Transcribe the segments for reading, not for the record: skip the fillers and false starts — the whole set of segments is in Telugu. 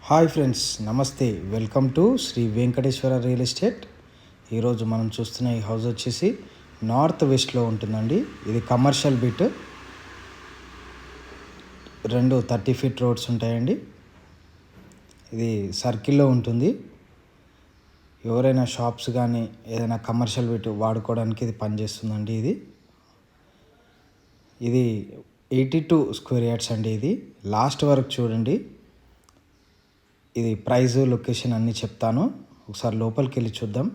హాయ్ ఫ్రెండ్స్, నమస్తే. Welcome to Shri Venkateswara real estate. ఈరోజు మనం చూస్తున్న ఈ హౌస్ వచ్చేసి నార్త్ వెస్ట్లో ఉంటుందండి. ఇది కమర్షియల్ బిట్. రెండు 30 ఫీట్ రోడ్స్ ఉంటాయండి. ఇది సర్కిల్లో ఉంటుంది. ఎవరైనా షాప్స్ కానీ ఏదైనా కమర్షియల్ బిట్ వాడుకోవడానికి ఇది పనిచేస్తుందండి. ఇది 82 స్క్వేర్ యార్డ్స్ అండి. ఇది లాస్ట్ వరకు చూడండి. ఇది ప్రైస్, లొకేషన్ అన్నీ చెప్తాను. ఒకసారి లోపలికి వెళ్ళి చూద్దాం.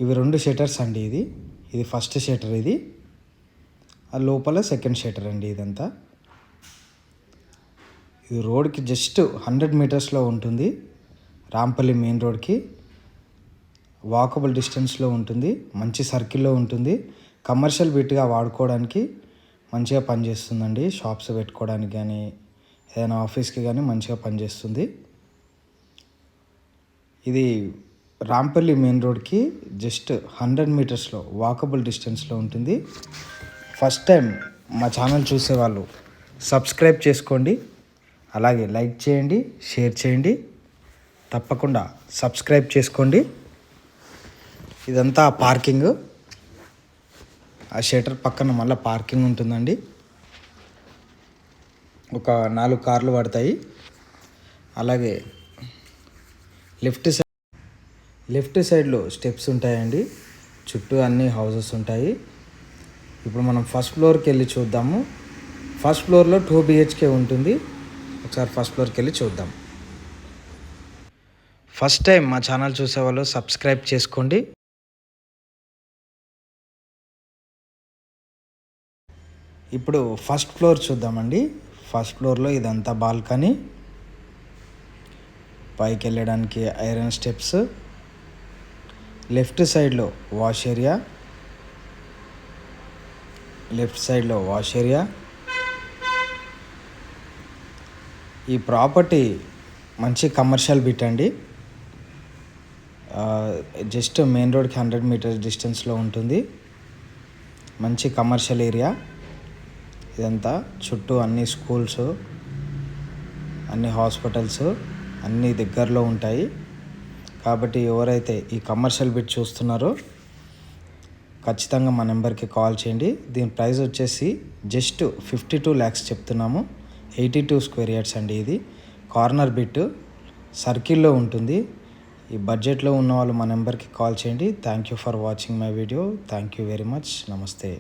ఇవి 2 షట్టర్స్ అండి. ఇది ఫస్ట్ షట్టర్. ఇది ఆ లోపల సెకండ్ షట్టర్ అండి. ఇదంతా ఇది రోడ్కి జస్ట్ 100 మీటర్స్లో ఉంటుంది. రాంపల్లి మెయిన్ రోడ్కి వాకబుల్ డిస్టెన్స్లో ఉంటుంది. మంచి సర్కిల్లో ఉంటుంది. కమర్షియల్ బిట్గా వాడుకోవడానికి మంచిగా పనిచేస్తుందండి. షాప్స్ పెట్టుకోవడానికి కానీ ఏదైనా ఆఫీస్కి కానీ మంచిగా పనిచేస్తుంది. ఇది రాంపల్లి మెయిన్ రోడ్కి జస్ట్ 100 మీటర్స్లో వాకబుల్ డిస్టెన్స్లో ఉంటుంది. ఫస్ట్ టైం మా ఛానల్ చూసేవాళ్ళు సబ్స్క్రైబ్ చేసుకోండి, అలాగే లైక్ చేయండి, షేర్ చేయండి. తప్పకుండా సబ్స్క్రైబ్ చేసుకోండి. ఇదంతా పార్కింగ్. ఆ షట్టర్ పక్కన మళ్ళీ పార్కింగ్ ఉంటుందండి. ఒక 4 కార్లు పడతాయి. అలాగే లెఫ్ట్ సైడ్లో స్టెప్స్ ఉంటాయండి. చుట్టూ అన్ని హౌసెస్ ఉంటాయి. ఇప్పుడు మనం ఫస్ట్ ఫ్లోర్కి వెళ్ళి చూద్దాము. ఫస్ట్ ఫ్లోర్లో 2 BHK ఉంటుంది. ఒకసారి ఫస్ట్ ఫ్లోర్కి వెళ్ళి చూద్దాం. ఫస్ట్ టైం మా ఛానల్ చూసేవాళ్ళు సబ్స్క్రైబ్ చేసుకోండి. ఇప్పుడు ఫస్ట్ ఫ్లోర్ చూద్దామండి. ఫస్ట్ ఫ్లోర్లో ఇదంతా బాల్కనీ, పైకి వెళ్ళడానికి ఐరన్ స్టెప్స్, లెఫ్ట్ సైడ్లో వాష్ ఏరియా. ఈ ప్రాపర్టీ మంచి కమర్షియల్ బిట్ అండి. జస్ట్ మెయిన్ రోడ్కి 100 మీటర్స్ డిస్టెన్స్లో ఉంటుంది. మంచి కమర్షియల్ ఏరియా. ఇదంతా చుట్టూ అన్ని స్కూల్స్, అన్ని హాస్పిటల్స్ అన్నీ దగ్గరలో ఉంటాయి. కాబట్టి ఎవరైతే ఈ కమర్షియల్ బిట్ చూస్తున్నారో ఖచ్చితంగా మా నెంబర్కి కాల్ చేయండి. దీని ప్రైస్ వచ్చేసి జస్ట్ 52 lakhs చెప్తున్నాము. 82 స్క్వేర్ యార్డ్స్ అండి. ఇది కార్నర్ బిట్, సర్కిల్లో ఉంటుంది. ఈ బడ్జెట్లో ఉన్న వాళ్ళు మా నెంబర్కి కాల్ చేయండి. Thank you for watching my video. Thank you very much. నమస్తే.